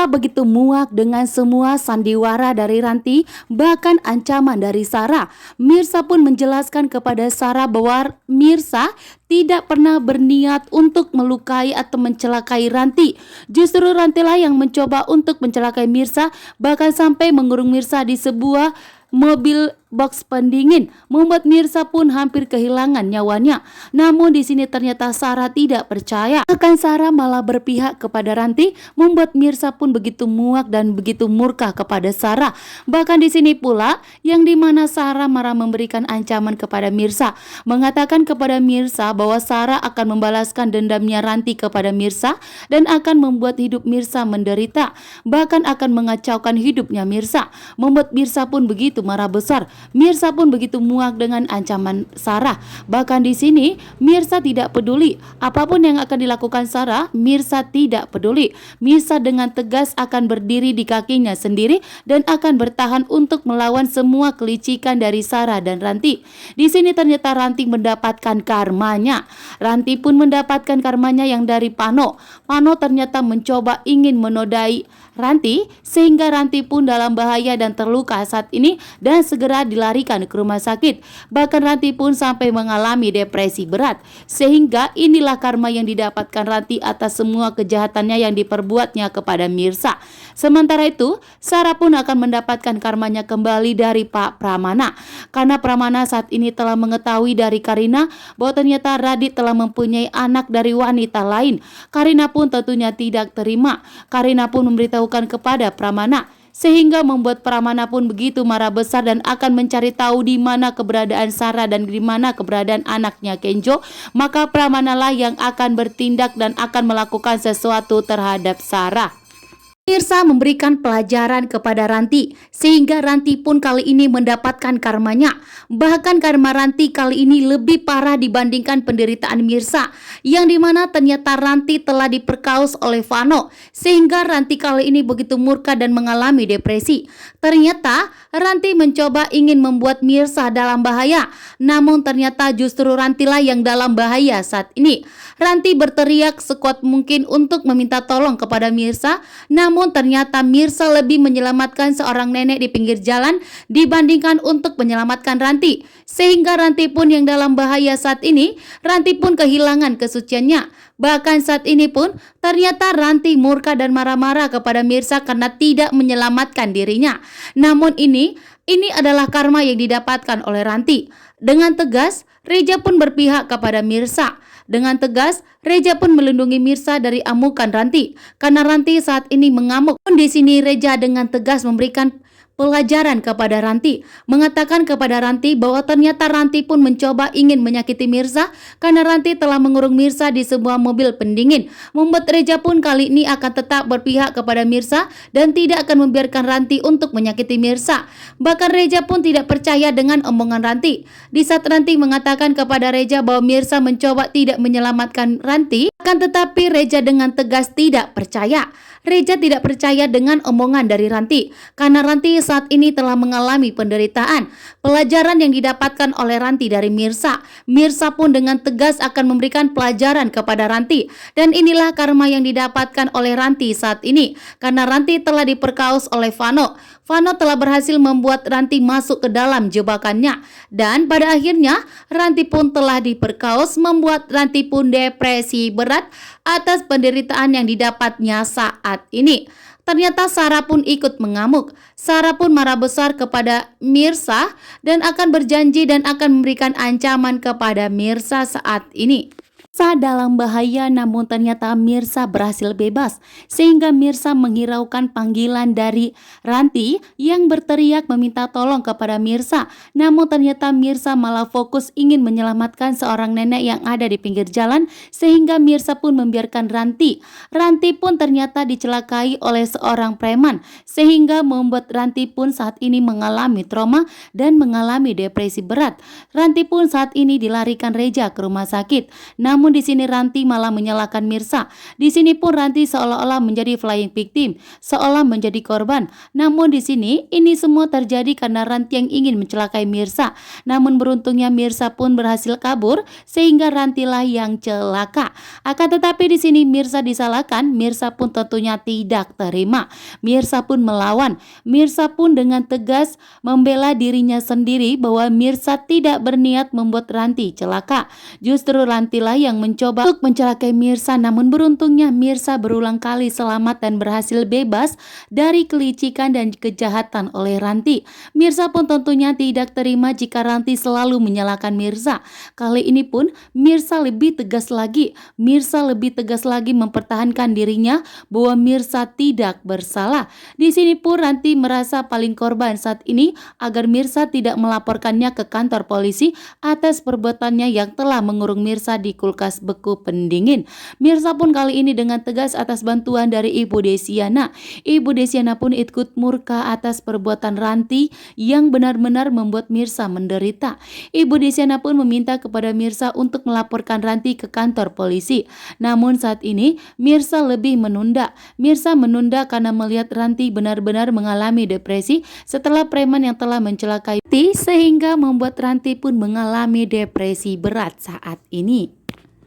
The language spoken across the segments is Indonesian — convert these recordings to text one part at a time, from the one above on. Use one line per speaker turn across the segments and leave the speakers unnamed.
Mirsa begitu muak dengan semua sandiwara dari Ranti, bahkan ancaman dari Sarah. Mirsa pun menjelaskan kepada Sarah bahwa Mirsa tidak pernah berniat untuk melukai atau mencelakai Ranti. Justru Rantilah yang mencoba untuk mencelakai Mirsa, bahkan sampai mengurung Mirsa di sebuah mobil box pendingin, membuat Mirsa pun hampir kehilangan nyawanya. Namun di sini ternyata Sarah tidak percaya. Bahkan Sarah malah berpihak kepada Ranti, membuat Mirsa pun begitu muak dan begitu murka kepada Sarah. Bahkan di sini pula yang dimana Sarah marah memberikan ancaman kepada Mirsa, mengatakan kepada Mirsa bahwa Sarah akan membalaskan dendamnya Ranti kepada Mirsa dan akan membuat hidup Mirsa menderita, bahkan akan mengacaukan hidupnya Mirsa, membuat Mirsa pun begitu marah besar. Mirsa pun begitu muak dengan ancaman Sarah. Bahkan di sini Mirsa tidak peduli apapun yang akan dilakukan Sarah. Mirsa tidak peduli. Mirsa dengan tegas akan berdiri di kakinya sendiri dan akan bertahan untuk melawan semua kelicikan dari Sarah dan Ranti. Di sini ternyata Ranti mendapatkan karmanya. Ranti pun mendapatkan karmanya yang dari Pano. Pano ternyata mencoba ingin menodai Ranti, sehingga Ranti pun dalam bahaya dan terluka saat ini dan segera dilarikan ke rumah sakit. Bahkan Ranti pun sampai mengalami depresi berat, sehingga inilah karma yang didapatkan Ranti atas semua kejahatannya yang diperbuatnya kepada Mirsa. Sementara itu Sarah pun akan mendapatkan karmanya kembali dari Pak Pramana, karena Pramana saat ini telah mengetahui dari Karina bahwa ternyata Radit telah mempunyai anak dari wanita lain. Karina pun tentunya tidak terima. Karina pun memberitahu kepada Pramana, sehingga membuat Pramana pun begitu marah besar dan akan mencari tahu di mana keberadaan Sarah dan di mana keberadaan anaknya Kenjo. Maka Pramana lah yang akan bertindak dan akan melakukan sesuatu terhadap Sarah. Mirsa memberikan pelajaran kepada Ranti, sehingga Ranti pun kali ini mendapatkan karmanya. Bahkan karma Ranti kali ini lebih parah dibandingkan penderitaan Mirsa, yang dimana ternyata Ranti telah diperkaus oleh Vano, sehingga Ranti kali ini begitu murka dan mengalami depresi. Ternyata Ranti mencoba ingin membuat Mirsa dalam bahaya, namun ternyata justru Rantilah yang dalam bahaya saat ini. Ranti berteriak sekuat mungkin untuk meminta tolong kepada Mirsa, namun ternyata Mirsa lebih menyelamatkan seorang nenek di pinggir jalan dibandingkan untuk menyelamatkan Ranti, sehingga Ranti pun yang dalam bahaya saat ini. Ranti pun kehilangan kesuciannya. Bahkan saat ini pun ternyata Ranti murka dan marah-marah kepada Mirsa karena tidak menyelamatkan dirinya. Namun ini adalah karma yang didapatkan oleh Ranti. Dengan tegas Reja pun berpihak kepada Mirsa. Dengan tegas, Reja pun melindungi Mirsa dari amukan Ranti, karena Ranti saat ini mengamuk. Di sini Reja dengan tegas memberikan pelajaran kepada Ranti, mengatakan kepada Ranti bahwa ternyata Ranti pun mencoba ingin menyakiti Mirsa karena Ranti telah mengurung Mirsa di sebuah mobil pendingin, membuat Reja pun kali ini akan tetap berpihak kepada Mirsa dan tidak akan membiarkan Ranti untuk menyakiti Mirsa. Bahkan Reja pun tidak percaya dengan omongan Ranti. Di saat Ranti mengatakan kepada Reja bahwa Mirsa mencoba tidak menyelamatkan Ranti, akan tetapi Reja dengan tegas tidak percaya. Reja tidak percaya dengan omongan dari Ranti, karena Ranti saat ini telah mengalami penderitaan. Pelajaran yang didapatkan oleh Ranti dari Mirsa. Mirsa pun dengan tegas akan memberikan pelajaran kepada Ranti. Dan inilah karma yang didapatkan oleh Ranti saat ini, karena Ranti telah diperkaus oleh Vano. Vano telah berhasil membuat Ranti masuk ke dalam jebakannya. Dan pada akhirnya Ranti pun telah diperkaus, membuat Ranti pun depresi berat atas penderitaan yang didapatnya saat ini. Ternyata Sarah pun ikut mengamuk. Sarah pun marah besar kepada Mirsa dan akan berjanji dan akan memberikan ancaman kepada Mirsa saat ini. Mirsa dalam bahaya, namun ternyata Mirsa berhasil bebas, sehingga Mirsa menghiraukan panggilan dari Ranti yang berteriak meminta tolong kepada Mirsa. Namun ternyata Mirsa malah fokus ingin menyelamatkan seorang nenek yang ada di pinggir jalan, sehingga Mirsa pun membiarkan Ranti. Ranti pun ternyata dicelakai oleh seorang preman, sehingga membuat Ranti pun saat ini mengalami trauma dan mengalami depresi berat. Ranti pun saat ini dilarikan Reja ke rumah sakit. Namun Namun di sini Ranti malah menyalahkan Mirsa. Di sini pun Ranti seolah-olah menjadi flying victim, seolah menjadi korban. Namun di sini ini semua terjadi karena Ranti yang ingin mencelakai Mirsa. Namun beruntungnya Mirsa pun berhasil kabur sehingga Rantilah yang celaka. Akan tetapi di sini Mirsa disalahkan. Mirsa pun tentunya tidak terima. Mirsa pun melawan. Mirsa pun dengan tegas membela dirinya sendiri bahwa Mirsa tidak berniat membuat Ranti celaka. Justru Rantilah yang mencoba untuk mencelakai Mirsa, namun beruntungnya Mirsa berulang kali selamat dan berhasil bebas dari kelicikan dan kejahatan oleh Ranti. Mirsa pun tentunya tidak terima jika Ranti selalu menyalahkan Mirsa. Kali ini pun Mirsa lebih tegas lagi. Mirsa lebih tegas lagi mempertahankan dirinya bahwa Mirsa tidak bersalah. Di sini pun Ranti merasa paling korban saat ini agar Mirsa tidak melaporkannya ke kantor polisi atas perbuatannya yang telah mengurung Mirsa di kulkas beku pendingin. Mirsa pun kali ini dengan tegas atas bantuan dari Ibu Desiana. Ibu Desiana pun ikut murka atas perbuatan Ranti yang benar-benar membuat Mirsa menderita. Ibu Desiana pun meminta kepada Mirsa untuk melaporkan Ranti ke kantor polisi. Namun saat ini Mirsa lebih menunda. Mirsa menunda karena melihat Ranti benar-benar mengalami depresi setelah preman yang telah mencelakai Ranti, sehingga membuat Ranti pun mengalami depresi berat saat ini.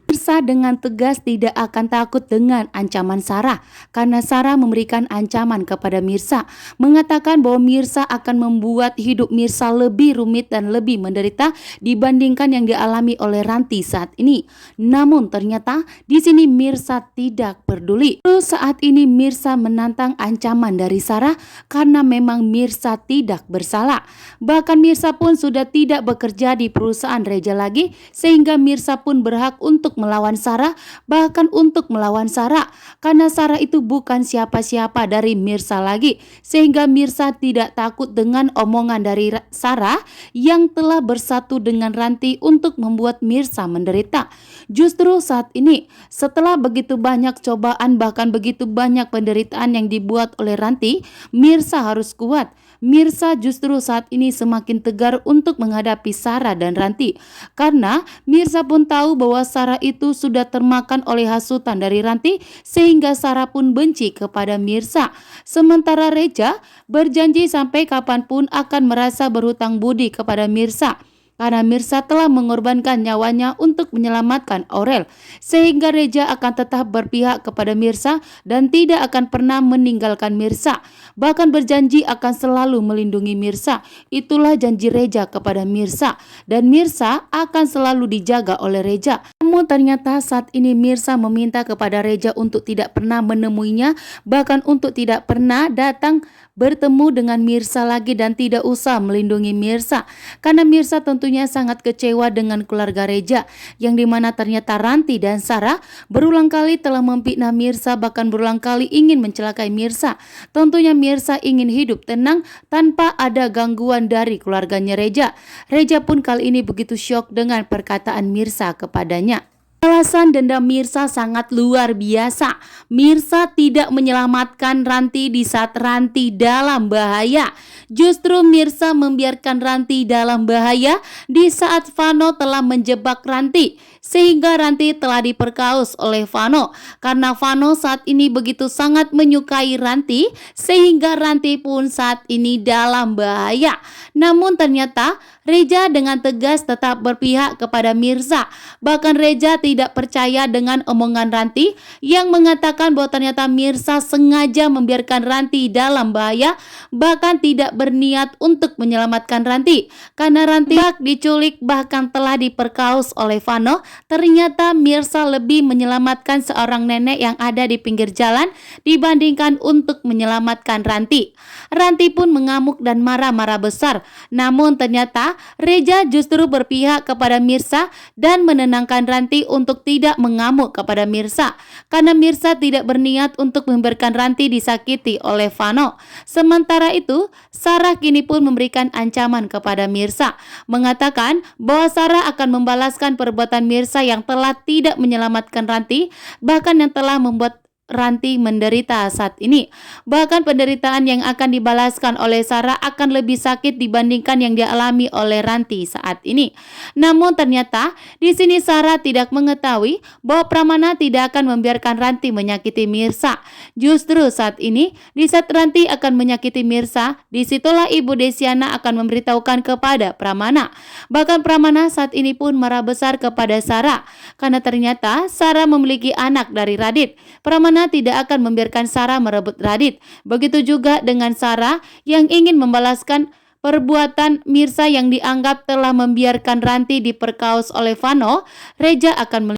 Mirsa dengan tegas tidak akan takut dengan ancaman Sarah karena Sarah memberikan ancaman kepada Mirsa, mengatakan bahwa Mirsa akan membuat hidup Mirsa lebih rumit dan lebih menderita dibandingkan yang dialami oleh Ranti saat ini. Namun ternyata di sini Mirsa tidak peduli. Terus saat ini Mirsa menantang ancaman dari Sarah karena memang Mirsa tidak bersalah. Bahkan Mirsa pun sudah tidak bekerja di perusahaan Reja lagi, sehingga Mirsa pun berhak untuk melawan Sarah, bahkan untuk melawan Sarah karena Sarah itu bukan siapa-siapa dari Mirsa lagi, sehingga Mirsa tidak takut dengan omongan dari Sarah yang telah bersatu dengan Ranti untuk membuat Mirsa menderita. Justru saat ini setelah begitu banyak cobaan, bahkan begitu banyak penderitaan yang dibuat oleh Ranti, Mirsa harus kuat. Mirsa justru saat ini semakin tegar untuk menghadapi Sarah dan Ranti karena Mirsa pun tahu bahwa Sarah itu sudah termakan oleh hasutan dari Ranti, sehingga Sarah pun benci kepada Mirsa. Sementara Reja berjanji sampai kapanpun akan merasa berhutang budi kepada Mirsa karena Mirsa telah mengorbankan nyawanya untuk menyelamatkan Aurel, sehingga Reja akan tetap berpihak kepada Mirsa dan tidak akan pernah meninggalkan Mirsa, bahkan berjanji akan selalu melindungi Mirsa. Itulah janji Reja kepada Mirsa, dan Mirsa akan selalu dijaga oleh Reja. Namun ternyata saat ini Mirsa meminta kepada Reja untuk tidak pernah menemuinya, bahkan untuk tidak pernah datang bertemu dengan Mirsa lagi dan tidak usah melindungi Mirsa karena Mirsa tentunya sangat kecewa dengan keluarga Reja, yang dimana ternyata Ranti dan Sarah berulang kali telah memfitnah Mirsa, bahkan berulang kali ingin mencelakai Mirsa. Tentunya Mirsa ingin hidup tenang tanpa ada gangguan dari keluarganya Reja. Reja pun kali ini begitu syok dengan perkataan Mirsa kepadanya. Alasan dendam Mirsa sangat luar biasa. Mirsa tidak menyelamatkan Ranti di saat Ranti dalam bahaya. Justru Mirsa membiarkan Ranti dalam bahaya di saat Vano telah menjebak Ranti, sehingga Ranti telah diperkaus oleh Vano. Karena Vano saat ini begitu sangat menyukai Ranti, sehingga Ranti pun saat ini dalam bahaya. Namun ternyata Reja dengan tegas tetap berpihak kepada Mirsa. Bahkan Reja tidak percaya dengan omongan Ranti yang mengatakan bahwa ternyata Mirsa sengaja membiarkan Ranti dalam bahaya, bahkan tidak berniat untuk menyelamatkan Ranti. Karena Ranti diculik bahkan telah diperkaus oleh Vano, ternyata Mirsa lebih menyelamatkan seorang nenek yang ada di pinggir jalan dibandingkan untuk menyelamatkan Ranti. Ranti pun mengamuk dan marah-marah besar. Namun ternyata Reja justru berpihak kepada Mirsa dan menenangkan Ranti untuk tidak mengamuk kepada Mirsa karena Mirsa tidak berniat untuk membiarkan Ranti disakiti oleh Vano. Sementara itu Sarah kini pun memberikan ancaman kepada Mirsa, mengatakan bahwa Sarah akan membalaskan perbuatan Mirsa yang telah tidak menyelamatkan Ranti, bahkan yang telah membuat Ranti menderita saat ini. Bahkan penderitaan yang akan dibalaskan oleh Sarah akan lebih sakit dibandingkan yang dialami oleh Ranti saat ini. Namun ternyata di sini Sarah tidak mengetahui bahwa Pramana tidak akan membiarkan Ranti menyakiti Mirsa. Justru saat ini, di saat Ranti akan menyakiti Mirsa, disitulah Ibu Desiana akan memberitahukan kepada Pramana. Bahkan Pramana saat ini pun marah besar kepada Sarah karena ternyata Sarah memiliki anak dari Radit. Pramana tidak akan membiarkan Sarah merebut Radit. Begitu juga dengan Sarah yang ingin membalaskan perbuatan Mirsa yang dianggap telah membiarkan Ranti diperkaos oleh Vano. Reja akan